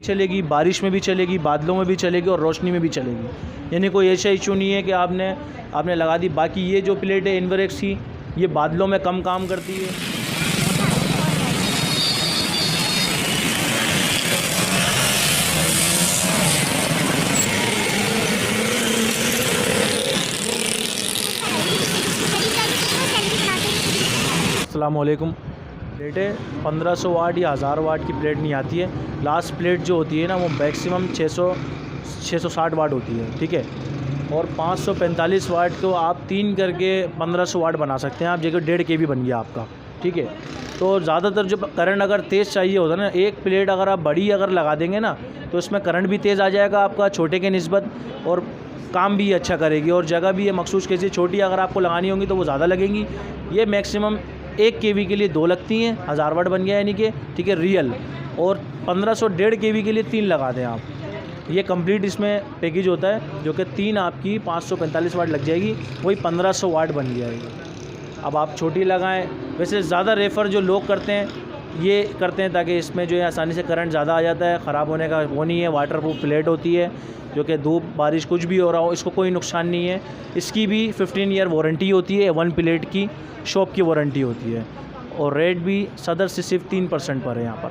चलेगी, बारिश में भी चलेगी, बादलों में भी चलेगी और रोशनी में भी चलेगी। यानी कोई ऐसा इशू नहीं है कि आपने लगा दी। बाकी ये जो प्लेट है इन्वरेक्स की, ये बादलों में कम काम करती है। अस्सलामुअलैकुम। प्लेटें 1500 वाट या 1000 वाट की प्लेट नहीं आती है। लास्ट प्लेट जो होती है ना वो मैक्सिमम 660 वाट होती है, ठीक है। और 545 वाट को आप 3 करके 1500 वाट बना सकते हैं आप, जगह 1.5 kV बन गया आपका, ठीक है। तो ज़्यादातर जो करंट अगर तेज़ चाहिए होता है ना, एक प्लेट अगर आप बड़ी अगर लगा देंगे ना तो इसमें करंट भी तेज़ आ जाएगा आपका छोटे के निस्बत, और काम भी अच्छा करेगी, और जगह भी है मखसूस कैसी छोटी अगर आपको लगानी होंगी तो वो ज़्यादा लगेंगी। ये मैक्सिमम 1 kV के लिए 2 लगती हैं, 1000 वाट बन गया यानी कि, ठीक है, रियल। और 1500 1.5 kV के लिए 3 लगा दें आप। ये कंप्लीट इसमें पैकेज होता है, जो कि 3 आपकी 545 वाट लग जाएगी, वही 1500 वाट बन जाएगी। अब आप छोटी लगाएं। वैसे ज़्यादा रेफ़र जो लोग करते हैं ये करते हैं ताकि इसमें जो है आसानी से करंट ज़्यादा आ जाता है, ख़राब होने का वो नहीं है। वाटरप्रूफ प्लेट होती है जो कि धूप बारिश कुछ भी हो रहा हो इसको कोई नुकसान नहीं है। इसकी भी 15 ईयर वारंटी होती है, 1 प्लेट की शॉप की वारंटी होती है। और रेट भी सदर से सिर्फ 3% पर है यहाँ पर,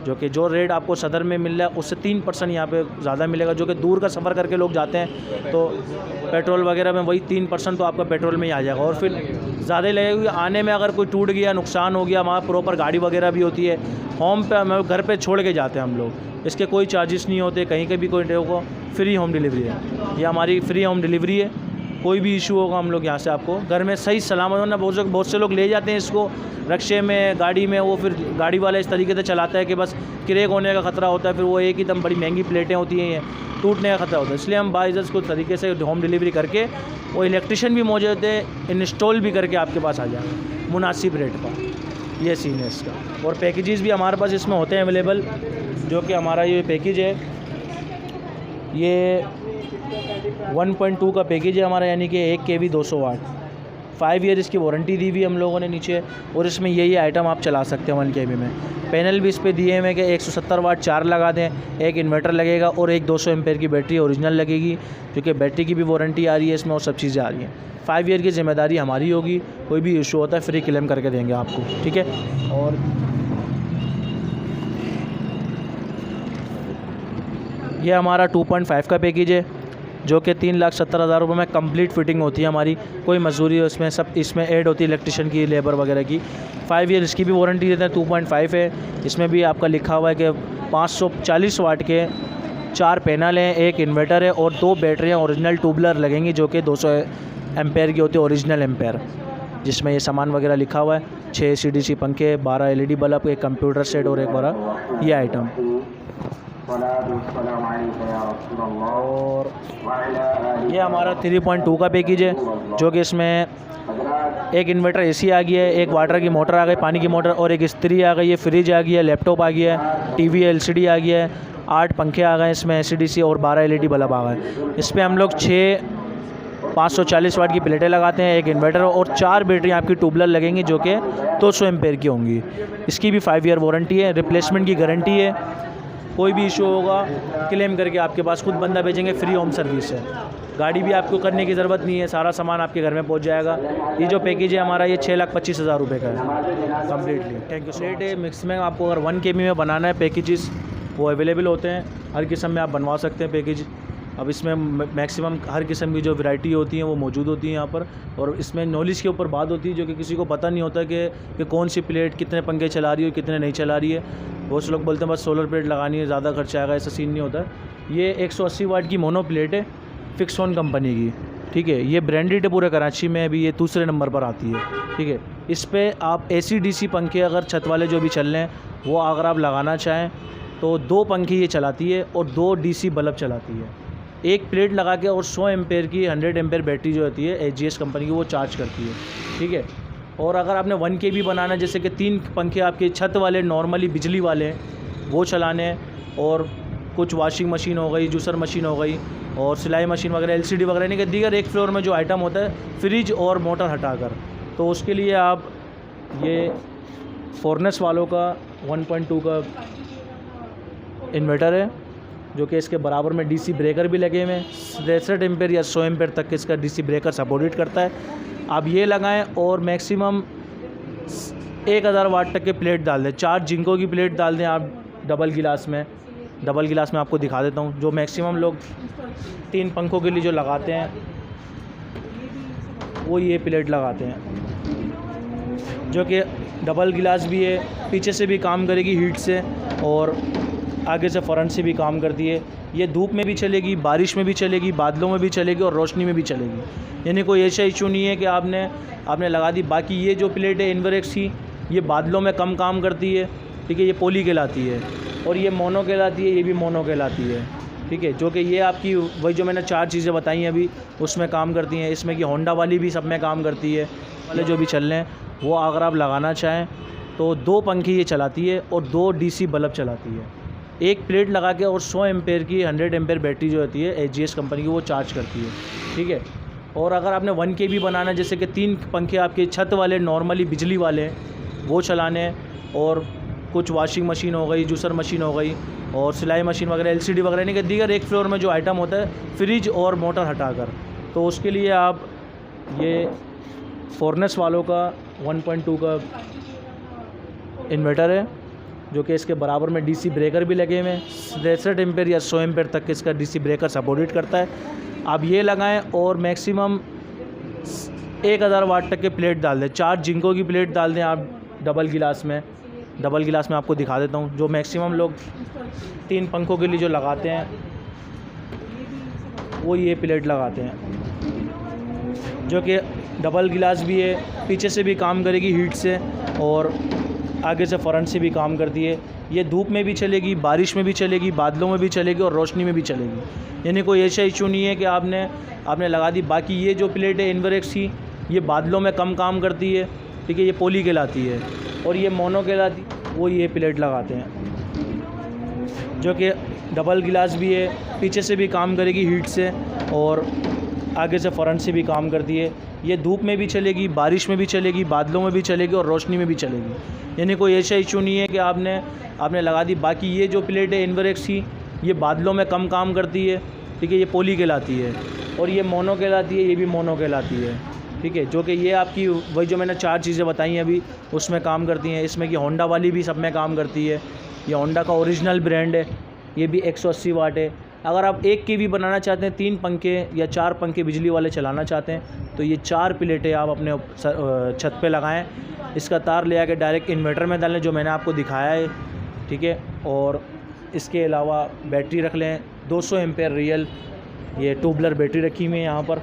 जो कि जो रेट आपको सदर में मिल रहा है उससे 3% यहाँ पे ज़्यादा मिलेगा। जो कि दूर का सफ़र करके लोग जाते हैं तो पेट्रोल वगैरह में वही 3% तो आपका पेट्रोल में ही आ जाएगा, और फिर ज़्यादा ही लगेगा। आने में अगर कोई टूट गया, नुकसान हो गया, वहाँ प्रॉपर गाड़ी वगैरह भी होती है, होम पे घर पे छोड़ के जाते हैं हम लोग। इसके कोई चार्जेस नहीं होते, कहीं के भी कोई को फ्री होम डिलीवरी है। ये हमारी फ्री होम डिलीवरी है। कोई भी इशू होगा हम लोग यहाँ से आपको घर में सही सलामत होना। बहुत से लोग ले जाते हैं इसको रक्शे में, गाड़ी में, वो फिर गाड़ी वाला इस तरीके से चलाता है कि बस क्रैक होने का ख़तरा होता है, फिर वो एक ही दम बड़ी महंगी प्लेटें होती हैं, ये टूटने का ख़तरा होता है। इसलिए हम बाइज़र्स को तरीके से होम डिलीवरी करके, वो इलेक्ट्रिशियन भी मौजूद है, इंस्टॉल भी करके आपके पास आ जाए मुनासिब रेट पर। ये सीन है इसका। और पैकेजेस भी हमारे पास इसमें होते हैं अवेलेबल, जो कि हमारा ये पैकेज है, ये 1.2 का पैकेज है हमारा, यानी कि 1 kV 200 वाट, 5 ईयर इसकी वारंटी दी हुई हम लोगों ने नीचे। और इसमें यही आइटम आप चला सकते हैं 1 kV में। पैनल भी इस पे दिए हुए कि 170 वाट 4 लगा दें, एक इन्वर्टर लगेगा और एक 200 एम्पेयर की बैटरी ओरिजिनल लगेगी, क्योंकि बैटरी की भी वारंटी आ रही है इसमें और सब चीज़ें आ रही हैं। 5 ईयर की ज़िम्मेदारी हमारी होगी, कोई भी इशू होता है फ्री क्लेम करके देंगे आपको, ठीक है। और ये हमारा 2.5 का पैकेज है, जो कि 3,70,000 रुपये में कंप्लीट फिटिंग होती है हमारी। कोई मजदूरी है उसमें, सब इसमें ऐड होती है, इलेक्ट्रिशियन की, लेबर वगैरह की। 5 ईयर इसकी भी वारंटी देते हैं। 2.5 है, इसमें भी आपका लिखा हुआ है कि 540 वाट के 4 पैनल हैं, एक इन्वर्टर है और 2 बैटरियाँ ओरिजिनल ट्यूबलर लगेंगी, जो कि 200 एम्पेयर की होती है, ओरिजिनल एम्पेयर, जिसमें ये सामान वगैरह लिखा हुआ है। 6 CDC पंखे, 12 LED बल्ब, एक कंप्यूटर सेट और एक बड़ा ये आइटम। और ये हमारा 3.2 का पैकेज है, जो कि इसमें एक इन्वर्टर AC आ गया है, एक वाटर की मोटर आ गई, पानी की मोटर, और एक इस्त्री आ गई है, फ्रिज आ गया है, लैपटॉप आ गया है, TV LCD आ गया है, 8 पंखे आ गए इसमें CDC और 12 LED बल्ब आ गए। इस पर हम लोग 6 540 वाट की प्लेटें लगाते हैं, एक इन्वर्टर और 4 बैटरी आपकी ट्यूबलर लगेंगी, जो कि 200 एम्पेयर की होंगी। इसकी भी 5 ईयर वारंटी है, रिप्लेसमेंट की गारंटी है। कोई भी इशू होगा क्लेम करके आपके पास खुद बंदा भेजेंगे, फ्री होम सर्विस है। गाड़ी भी आपको करने की ज़रूरत नहीं है, सारा सामान आपके घर में पहुंच जाएगा। ये जो पैकेज है हमारा, ये 6,25,000 रुपये का है कम्प्लीटली। Thank you. सेट है मिक्स में, आपको अगर 1 kV में बनाना है पैकेजेस वो अवेलेबल होते हैं, हर किस्म में आप बनवा सकते हैं पैकेज। अब इसमें मैक्सिमम हर किस्म की जो वैरायटी होती हैं वो मौजूद होती हैं यहाँ पर। और इसमें नॉलेज के ऊपर बात होती है, जो कि किसी को पता नहीं होता कि कौन सी प्लेट कितने पंखे चला रही है और कितने नहीं चला रही है। बहुत से लोग बोलते हैं बस सोलर प्लेट लगानी है, ज़्यादा खर्चा आएगा, ऐसा सीन नहीं होता है। ये 180 वाट की मोनो प्लेट है, फिक्सॉन कंपनी की, ठीक है। ये ब्रांडेड है पूरे कराची में, अभी ये दूसरे नंबर पर आती है, ठीक है। इस पर आप AC DC पंखे अगर छत वाले जो भी चल रहे हैं वो अगर आप लगाना चाहें तो 2 पंखे ये चलाती है और 2 DC बल्ब चलाती है। एक प्लेट लगा के और 100 एम्पेयर की 100 एम्पेयर बैटरी जो होती है AGS कंपनी की वो चार्ज करती है, ठीक है। और अगर आपने 1 kV बनाना है, जैसे कि 3 पंखे आपके छत वाले नॉर्मली बिजली वाले हैं वो चलाने हैं, और कुछ वॉशिंग मशीन हो गई, जूसर मशीन हो गई और सिलाई मशीन वगैरह, LCD वगैरह, नहीं कि दीगर एक फ्लोर में जो आइटम होता है फ्रिज और मोटर हटाकर, तो उसके लिए आप ये फॉरनेस वालों का 1.2 का इन्वर्टर है जो कि इसके बराबर में डीसी ब्रेकर भी लगे हुए हैं। 63 एम्पेयर या 100 एम्पेयर तक इसका डीसी ब्रेकर सपोर्टेड करता है। आप ये लगाएं और मैक्सिमम 1000 वाट तक के प्लेट डाल दें। 4 जिंको की प्लेट डाल दें आप डबल गिलास में आपको दिखा देता हूँ। जो मैक्सिमम लोग 3 पंखों के लिए जो लगाते हैं वो ये प्लेट लगाते हैं, जो कि डबल गिलास भी है, पीछे से भी काम करेगी हीट से और आगे से फ्रंट से भी काम करती है। ये धूप में भी चलेगी, बारिश में भी चलेगी, बादलों में भी चलेगी और रोशनी में भी चलेगी। यानी कोई ऐसा इशू नहीं है कि आपने लगा दी। बाकी ये जो प्लेट है इन्वरेक्स की, ये बादलों में कम काम करती है, ठीक है। ये पोली कहलाती है और ये मोनो कहलाती है, ये भी मोनो कहलाती है, ठीक है। जो कि ये आपकी वही जो मैंने 4 चीज़ें बताई हैं अभी उसमें काम करती हैं। इसमें कि होंडा वाली भी सब में काम करती है। वाले जो भी चल रहे हैं वो अगर आप लगाना चाहें तो 2 पंखे ये चलाती है और 2 डीसी बल्ब चलाती है। एक प्लेट लगा के और 100 एम्पेयर की 100 एम्पेयर बैटरी जो होती है एजीएस कंपनी की वो चार्ज करती है, ठीक है। और अगर आपने 1 kV बनाना है, जैसे कि 3 पंखे आपके छत वाले नॉर्मली बिजली वाले वो चलाने हैं और कुछ वॉशिंग मशीन हो गई, जूसर मशीन हो गई और सिलाई मशीन वगैरह, एलसीडी वगैरह, नहीं कि दीगर एक फ्लोर में जो आइटम होता है फ्रिज और मोटर हटाकर, तो उसके लिए आप ये फोर्नेस वालों का 1.2 का इन्वर्टर है जो कि इसके बराबर में डीसी ब्रेकर भी लगे हुए हैं। 63 एम्पेयर या 100 एम्पेयर तक इसका डीसी ब्रेकर सपोर्टेड करता है। आप ये लगाएं और मैक्सिमम 1000 वाट तक के प्लेट डाल दें। 4 जिंको की प्लेट डाल दें आप डबल गिलास में आपको दिखा देता हूँ। जो मैक्सिमम लोग 3 पंखों के लिए जो लगाते हैं वो ये प्लेट लगाते हैं, जो कि डबल गिलास भी है, पीछे से भी काम करेगी हीट से और आगे से फ्रंट से भी काम करती है। ये धूप में भी चलेगी, बारिश में भी चलेगी, बादलों में भी चलेगी और रोशनी में भी चलेगी। यानी कोई ऐसा इशू नहीं है कि आपने लगा दी। बाकी ये जो प्लेट है इन्वरेक्स की, ये बादलों में कम काम करती है, ठीक है। ये पोली कहलाती है और ये मोनो कहलाती, वो ये प्लेट लगाते हैं, जो कि डबल गिलास भी है, पीछे से भी काम करेगी हीट से और आगे से फ्रंट से भी काम करती है। ये धूप में भी चलेगी, बारिश में भी चलेगी, बादलों में भी चलेगी और रोशनी में भी चलेगी। यानी कोई ऐसा इशू नहीं है कि आपने लगा दी। बाकी ये जो प्लेट है इन्वरेक्स की, ये बादलों में कम काम करती है, ठीक है। ये पोली कहलाती है और ये मोनो कहलाती है, ये भी मोनो कहलाती है, ठीक है। जो कि ये आपकी वही जो मैंने 4 चीज़ें बताई हैं अभी उसमें काम करती हैं। इसमें कि होंडा वाली भी सब में काम करती है। ये होंडा का ओरिजिनल ब्रांड है, ये भी 180 वाट है। अगर आप 1 kV बनाना चाहते हैं, 3 पंखे या 4 पंखे बिजली वाले चलाना चाहते हैं, तो ये 4 प्लेटें आप अपने छत पे लगाएं। इसका तार ले आके डायरेक्ट इन्वर्टर में डालें, जो मैंने आपको दिखाया है, ठीक है। और इसके अलावा बैटरी रख लें 200 एम्पेयर रियल, ये ट्यूबलर बैटरी रखी हुई है यहाँ पर।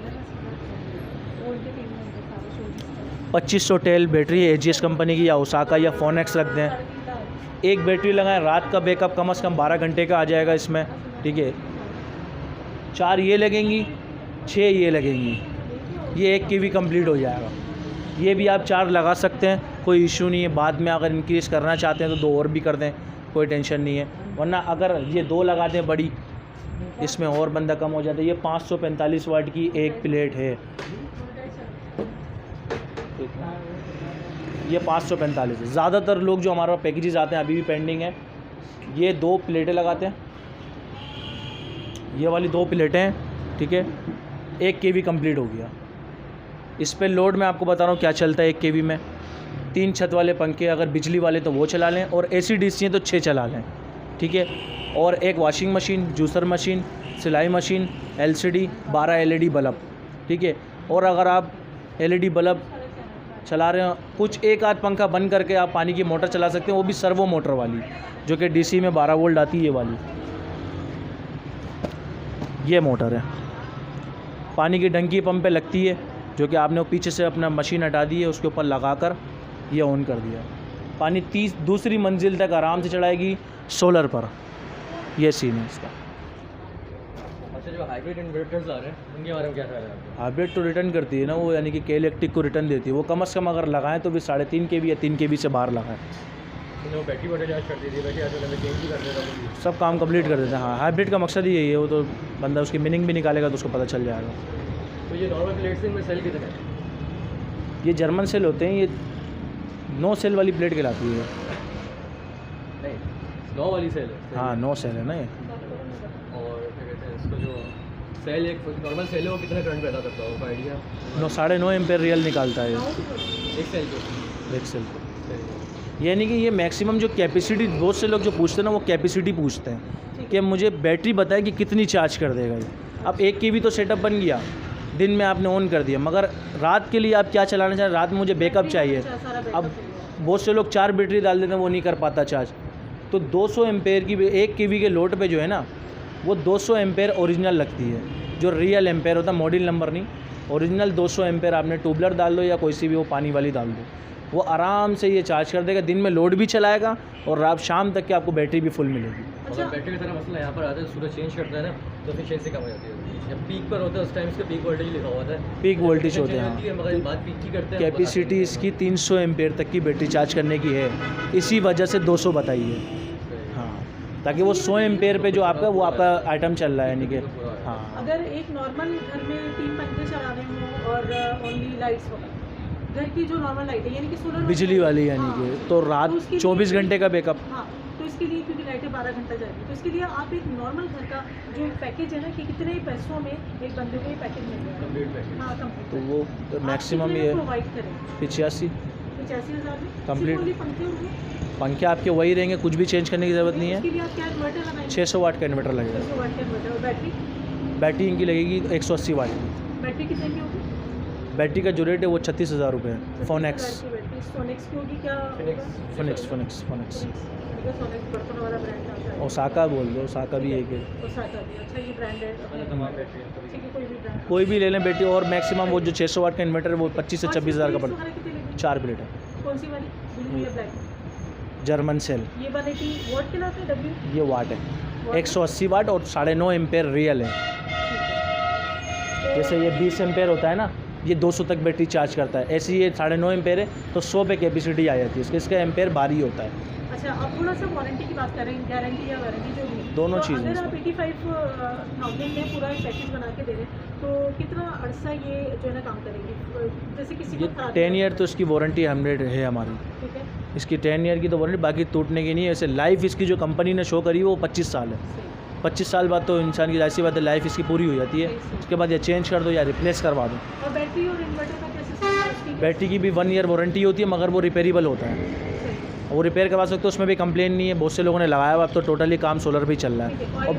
2500 टेल बैटरी है एजीएस कंपनी की, या ओसाका या फोनेक्स रख दें। एक बैटरी लगाएं, रात का बैकअप कम से कम 12 घंटे का आ जाएगा इसमें, ठीक है। 4 ये लगेंगी, 6 ये लगेंगी, ये 1 kV कंप्लीट हो जाएगा। ये भी आप 4 लगा सकते हैं, कोई इशू नहीं है। बाद में अगर इंक्रीज़ करना चाहते हैं तो 2 और भी कर दें, कोई टेंशन नहीं है। वरना अगर ये 2 लगा दें बड़ी, इसमें और बंदा कम हो जाता है। ये 545 वाट की एक प्लेट है, ये 545 है। ज़्यादातर लोग जो हमारे पास पैकेजेस आते हैं, अभी भी पेंडिंग है, ये 2 प्लेटें लगाते हैं। ये वाली 2 प्लेटें, ठीक है, 1 kV कंप्लीट हो गया। इस पे लोड मैं आपको बता रहा हूँ क्या चलता है 1 kV में। 3 छत वाले पंखे अगर बिजली वाले तो वो चला लें, और AC DC हैं तो 6 चला लें, ठीक है। और एक वॉशिंग मशीन, जूसर मशीन, सिलाई मशीन, LCD, 12 LED बल्ब, ठीक है। और अगर आप LED बल्ब चला रहे हो, कुछ एक आध पंखा बंद करके आप पानी की मोटर चला सकते हैं, वो भी सर्वो मोटर वाली, जो कि DC में 12 वोल्ट आती है। ये वाली ये मोटर है, पानी की टंकी पंप पे लगती है, जो कि आपने पीछे से अपना मशीन हटा दी है, उसके ऊपर लगाकर ये ऑन कर दिया। पानी 30 दूसरी मंजिल तक आराम से चढ़ाएगी सोलर पर। ये सीन है इसका। अच्छा, जो हाइब्रिड इन्वर्टर्स आ रहे हैं उनके बारे में क्या ख्याल है आपका? हाइब्रिड तो रिटर्न करती है ना वो, यानी कि के इलेक्ट्रिक को रिटर्न देती है। वो कम से कम अगर लगाएं तो भी 3.5 kV या 3 kV से बाहर लगाएं। वो बैटरी वाटर चार्ज कर देती है, बैटरी आज में चेंज भी कर देता है, सब काम कंप्लीट कर देते हैं। हाँ, हाइब्रिड का मकसद ही यही है। वो तो बंदा उसकी मीनिंग भी निकालेगा तो उसको पता चल जाएगा। तो ये नॉर्मल प्लेट्स में सेल कितने हैं? ये जर्मन सेल होते हैं, ये 9 सेल वाली प्लेट कहलाती है। नहीं, 9 वाली सेल है। हाँ 9 सेल है ना ये। और क्या कहते हैं इसको, जो सेल एक नॉर्मल सेल है वो कितने करंट पैदा करता है, आइडिया? 9.5 एम्पेयर रियल निकालता है एक सेल को। एक सेल को। यानी कि ये मैक्सिमम जो कैपेसिटी, बहुत से लोग जो पूछते हैं ना वो कैपेसिटी पूछते हैं कि मुझे बैटरी बताए कि कितनी चार्ज कर देगा ये। अब 1 kW तो सेटअप बन गया, दिन में आपने ऑन कर दिया, मगर रात के लिए आप क्या चलाना चाह रहे हैं? रात में मुझे बैकअप चाहिए। अब बहुत से लोग 4 बैटरी डाल देते हैं, वो नहीं कर पाता चार्ज। तो 200 एम्पेयर की 1 kW के लोड पे जो है ना वो 200 एम्पेयर ओरिजिनल लगती है, जो रियल एम्पेयर होता है, मॉडल नंबर नहीं, ओरिजिनल 200 एम्पेयर आपने ट्यूबलर डाल दो या कोई सी भी वो पानी वाली डाल दो, वो आराम से ये चार्ज कर देगा, दिन में लोड भी चलाएगा और रात शाम तक की आपको बैटरी भी फुल मिलेगी। अगर बैटरी का सारा मसला यहाँ पर आता है, सूरज चेंज करता है ना तो एफिशिएंसी कम हो जाती है। जब पीक पर होता है उस टाइम इसका पीक वोल्टेज लिखा होता है, पीक वोल्टेज होते हैं। मगर बात पीक की करते हैं। कैपेसिटी इसकी 300 एम्पेयर तक की बैटरी चार्ज करने की है, इसी वजह से 200 बताई है। हाँ, ताकि वो 100 एम्पेयर पे जो आपका वो आपका आइटम चल रहा है, यानी कि हाँ। अगर एक नॉर्मल घर में 3 पंखे चलाने हों और ओनली लाइट्स हो, घर की जो नॉर्मल लाइट है यानी कि सोलर बिजली वाली, यानी कि तो रात 24 घंटे का बैकअप। हाँ, तो इसके लिए क्योंकि लाइटें 12 घंटा जाएगी, तो इसके लिए आप एक नॉर्मल घर का जो पैकेज है ना कि कितने पैसों में एक बंदे को ये पैकेज मिल जाएगा। Complete package. हाँ कंप्लीट। तो वो मैक्सिमम ये प्रोवाइड करें 85 85,000 में Complete। सिर्फ only पंखे होंगे। पंखे आपके वही रहेंगे, कुछ भी चेंज करने की ज़रूरत नहीं इसके है। लिए आप क्या इन्वर्टर लगाएंगे? 600 वाट का इन्वर्टर लगेगा। 600 वाट का इन्वर्टर। और बैटरी बैटरी इनकी लगेगी 180 वाट की। बैटरी कितने की होगी? बैटरी का जो रेट है वो 36,000 रुपये है। फोनेक्स सोनेक्स की होगी क्या? फोनेक्स सोनेक्स बर्तन वाला ब्रांड आता है। ओसाका बोल दो, ओसाका भी एक है। ओसाका भी अच्छा, ये ब्रांड है अपने तमाम बैटरी है। ठीक है, कोई भी ब्रांड। कोई भी ले लें बैटरी। और मैक्सिमम वो जो 600 वाट का इन्वर्टर है वो 25 से 26,000 का पड़ता है। कितने लेंगे? 4 प्लेट है, कौन सी वाली, ब्लू या ब्लैक? German cell. ये 180 वाट के लाते हैं डब्ल्यू? ये वाट है 180 वाट और 9.5 एम्पेयर रियल है। जैसे ये 20 एम्पेयर होता है ना, ये 200 तक बैटरी चार्ज करता है। ऐसे ये 9.5 एम्पेयर है तो 100 पे कैपेसिटी आ जाती है इसका एम्पेयर भारी होता है। अच्छा, अब थोड़ा सा वारंटी की बात करें, गारंटी या वारंटी जो भी दोनों तो चीज़ें अगर आप इसमें। 85,000 में पूरा एक पैकेज बना के दे रहे हैं तो कितना अरसा ये जो है ना काम करेगी? जैसे किसी ये को खराब 10 ईयर तो इसकी वारंटी 100 है हमारी। ठीक है, इसकी 10 ईयर की तो वारंटी, बाकी टूटने की नहीं है। ऐसे लाइफ इसकी जो कंपनी ने शो करी वो 25 साल है। सही 25 साल बाद तो इंसान की ऐसी बात है लाइफ इसकी पूरी हो जाती है। उसके बाद या चेंज कर दो या रिप्लेस करवा दो। और बैटरी और इन्वर्टर का क्या सिस्टम है उसकी? बैटरी की भी 1 ईयर वारंटी होती है, मगर वो रिपेयरेबल होता है, सही। वो रिपेयर करवा सकते हो, उसमें भी कंप्लेन नहीं है। बहुत से लोगों ने लगाया हुआ, अब तो टोटली काम सोलर पे ही चल रहा ठीक है, है। और और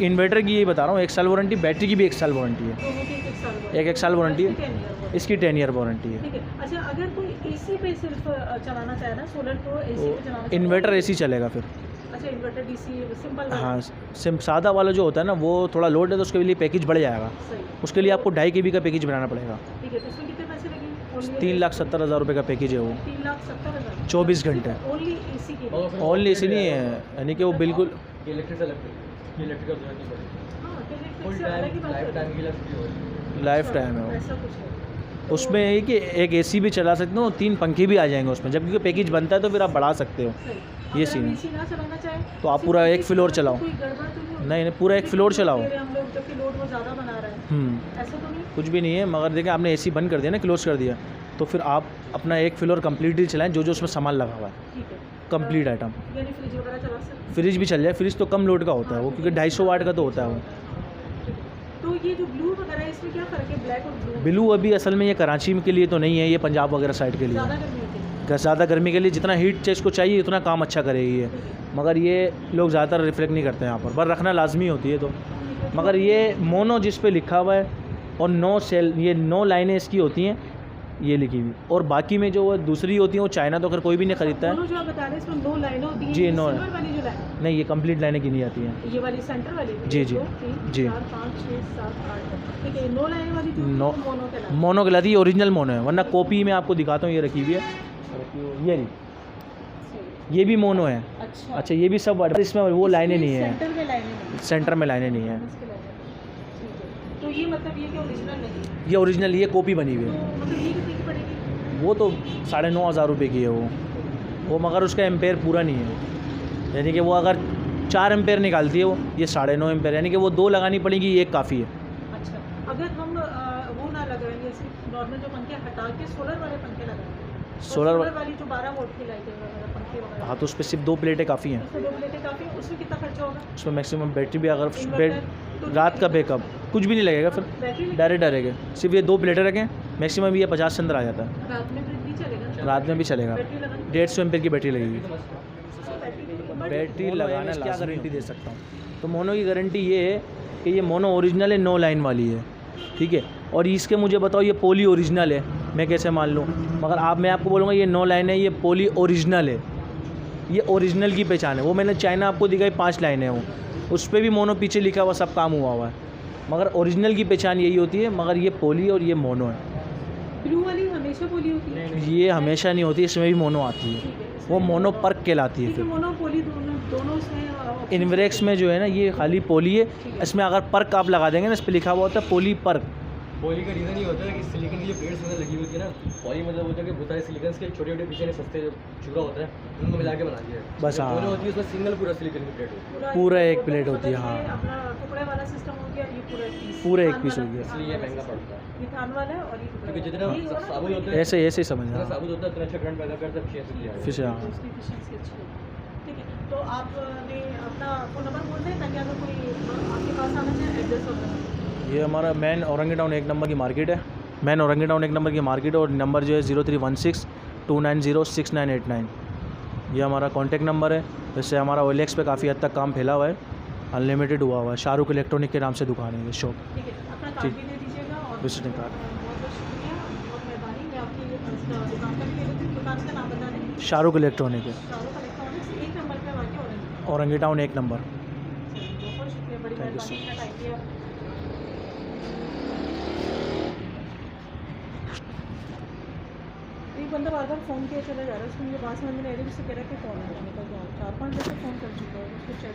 इन्वर्टर की यही बता रहा हूँ 1 साल वारंटी, बैटरी की भी 1 साल वारंटी है। दोनों की 1 साल वारंटी। 1 साल वारंटी इसकी 10 है, ईयर वारंटी। इसकी 10 ईयर वारंटी है। ठीक है। अच्छा, अगर कोई एसी पे सिर्फ चलाना चाहे ना, सोलर को एसी पे चलाना तो चाहे, इन्वर्टर ऐसी चलेगा फिर। अच्छा इन्वर्टर डीसी सिंपल वाला? हाँ, सादा वाला जो होता है ना वो थोड़ा लोड है तो उसके लिए पैकेज बढ़ जाएगा। सही। उसके लिए आपको 2.5 kb का पैकेज बनाना पड़ेगा। ठीक है, तो इसमें कितने पैसे लगेंगे? 3,70,000 रुपये का पैकेज है वो, 3,70,000 24 घंटे। ओनली एसी के लिए? ओनली इसी नहीं है, यानी कि वो बिल्कुल इलेक्ट्रिकल इलेक्ट्रिकल जरूरत नहीं पड़ेगी। हाँ, तो इलेक्ट्रिक फुल से अलग ही टाइम बात लाइफ है। टाइम के लिए फ्री होगी। लाइफ टाइम है वो। ऐसा कुछ है उसमें ये कि एक एसी भी चला सकते हो, 3 पंखे भी आ जाएंगे उसमें। जब क्योंकि पैकेज बनता है तो फिर आप बढ़ा सकते हो। सही। ये अगर सीन है। एसी ना चलाना चाहे तो आप पूरा एक फ्लोर चलाओ। कोई गड़बड़ तो नहीं होगी? नहीं, पूरा एक फ्लोर चलाओ। हम लोग जबकि लोड वो ज़्यादा बना रहे हैं, ऐसा तो नहीं? कुछ भी नहीं है, मगर देखिए आपने एसी बंद कर दिया ना, क्लोज कर दिया, तो फिर आप अपना एक फ्लोर कम्प्लीटली चलाएं, जो जो उसमें सामान लगा हुआ है, ठीक है, कंप्लीट आइटम। यानी फ्रिज वगैरह चला सकते फ्रिज भी चल जाए, फ्रिज तो कम लोड का होता है वो, क्योंकि 250 वाट का तो होता है वो। हैं। तो ये जो ब्लू वगैरह है इसमें क्या फ़र्क है, ब्लैक और ब्लू? ब्लू अभी असल में ये कराची के लिए तो नहीं है, ये पंजाब वगैरह साइड के लिए ज़्यादा है। गर्मी होती है? ज़्यादा गर्मी के लिए जितना हीट इसको चाहिए उतना काम अच्छा करेगी ये, मगर ये लोग ज़्यादातर रिफ्लेक्ट नहीं करते हैं यहाँ पर रखना लाजमी होती है तो। मगर ये मोनो जिस पे लिखा हुआ है और 9 सेल, ये 9 लाइनें इसकी होती हैं, ये लिखी हुई। और बाकी में जो दूसरी होती हैं वो चाइना तो अगर कोई भी नहीं ख़रीदता है। दोनों जो आप बता रहे हैं इसमें 9 लाइनें होती हैं? जी, ये 9 सिल्वर वाली जो लाइन, नहीं, ये कंप्लीट लाइनें की नहीं आती हैं। ये वाली सेंटर वाली? जी, जी, 1 2 3 जी। 4 5 6 7 8। ठीक है, 9 लाइनें वाली जो नो- मोनो कहलाती है। मोनो कहलाती है, ओरिजिनल मोनो है, वरना कॉपी में आपको दिखाता हूँ, ये रखी हुई है, ये नहीं, सही। ये भी मोनो है। अच्छा, अच्छा, ये भी सब वाट, इसमें वो लाइनें नहीं है, सेंटर में लाइनें नहीं है। सेंटर में लाइनें नहीं है। इसके लाइनें। ठीक है, तो ये मतलब ये कि ओरिजिनल नहीं है। ये ओरिजिनल, ये कॉपी बनी हुई तो है। मतलब ये कितने की पड़ेगी? वो तो 9,500 रुपये की है वो, मगर उसका एम्पेयर पूरा नहीं है, यानी कि वो अगर 4 एम्पेयर निकालती है वो, ये 9.5 एम्पेयर, यानी कि वो 2 लगानी पड़ेगी, एक काफ़ी है। अच्छा, अगर हम वो ना लगाएंगे, सिर्फ नॉर्मल जो पंखे हटा के सोलर वाले पंखे लगाएंगे, सोलर वाली जो 12 वोल्ट की लाइट है बैटरी वगैरह? हाँ, तो उस पर सिर्फ 2 प्लेटें काफ़ी हैं। उसमें 2 प्लेटें काफ़ी हैं, उसमें कितना खर्चा होगा? उसमें मैक्सिमम बैटरी भी अगर इन्वर्टर, तो रात का बैकअप कुछ भी नहीं लगेगा, फिर बैटरी डायरेक्ट डायरेक्ट सिर्फ ये 2 प्लेटें रखें, मैक्सिमम ये 50 से अंदर आ जाता है। रात में भी चलेगा? रात में भी चलेगा। बैटरी लगानी? 150 एम्पेयर की बैटरी लगेगी। बैटरी मोनो लगाना क्या गारंटी दे सकता हूँ, तो मोनो की गारंटी ये है कि ये मोनो ओरिजिनल है, 9 लाइन वाली है, ठीक है। और इसके मुझे बताओ ये पोली ओरिजिनल है, मैं कैसे मान लूँ? मगर मैं आपको बोलूँगा ये 9 लाइन है, ये पोली ओरिजिनल है, ये ओरिजिनल की पहचान है। वो मैंने चाइना आपको दिखाई 5 लाइनें हूँ, उस पर भी मोनो पीछे लिखा हुआ, सब काम हुआ है, मगर ओरिजिनल की पहचान यही होती है। मगर ये पोली और ये मोनो है। ब्लू वाली हमेशा पोली होती है? ये हमेशा नहीं होती, इसमें भी मोनो आती है, ठीक है, इसमें वो मोनो पर्क कहलाती है। ठीक है, फिर मोनो पोली दोनों इसमें options इनवरेक्स में जो है ना ये खाली पोली है, इसमें अगर पर्क आप लगा देंगे ना, इस पर लिखा हुआ होता है पोली पर्क। पॉली का रीज़न ये होता है कि सिलिकॉन की जो प्लेट्स वगैरह लगी होती है ना, पॉली मतलब होता है कि बहुत सारे सिलिकॉन के छोटे छोटे पीछे सस्ते जो चूरा होता है उनको मिला के बना दिया है। बस, हाँ। मोनो होती है उसमें सिंगल पूरा सिलिकॉन की प्लेट होती है, पूरा एक तो प्लेट मतलब होती है, ये हाँ। अपना टुकड़े वाला सिस्टम हो गया, ये पूरा एक पीस, पूरा एक थान पीस हो वाला, गया। थान इसलिए ये वाला महंगा system। पड़ता है। ये थान वाला है और ये टुकड़े क्योंकि वाला है। जितना यही होगा ना साबुत होता है, ऐसे ऐसे ही समझ जितना रहा साबुत होता है उतना अच्छा करंट पैदा करता है, efficiency लिया फिर से, तो हाँ। उसकी efficiency अच्छी होगी। ठीक है, तो आपने अपना फ़ोन नंबर बोल दें ताकि अगर कोई आपके पास आना चाहे, एड्रेस वगैरह। ये हमारा मेन औरंगी टाउन 1 नंबर की मार्केट है, मेन औरंगी टाउन 1 नंबर की मार्केट है, और नंबर जो है 0316290689। ये हमारा कॉन्टैक्ट नंबर है। वैसे हमारा OLX पे काफ़ी हद तक काम फैला हुआ है, अनलिमिटेड हुआ हुआ है। शाहरुख इलेक्ट्रॉनिक के नाम से दुकान है ये शॉप। ठीक है, अपना कार्ड ठीक। भी दे दीजिएगा और विजिटिंग कार्ड। बहुत बहुत शुक्रिया, बहुत मेहरबानी। मैं आपकी दुकान का भी ले लेती हूँ, दुकान का नाम बता दें। शाहरुख इलेक्ट्रॉनिक है, शाहरुख इलेक्ट्रॉनिक्स 1 नंबर पे वाक़ई औरंगी। Orangi town 1 number. बहुत बहुत शुक्रिया, बड़ी Thank you मेहरबानी, इतना टाइम दिया। एक बंदा बार बार फ़ोन किया चला जा रहा है, उसको मुझे बात समझ में नहीं आ रही, उससे कह रहा है कि फ़ोन है, मैंने कहा 4-5 जैसे फ़ोन कर चुका है, उसको चेक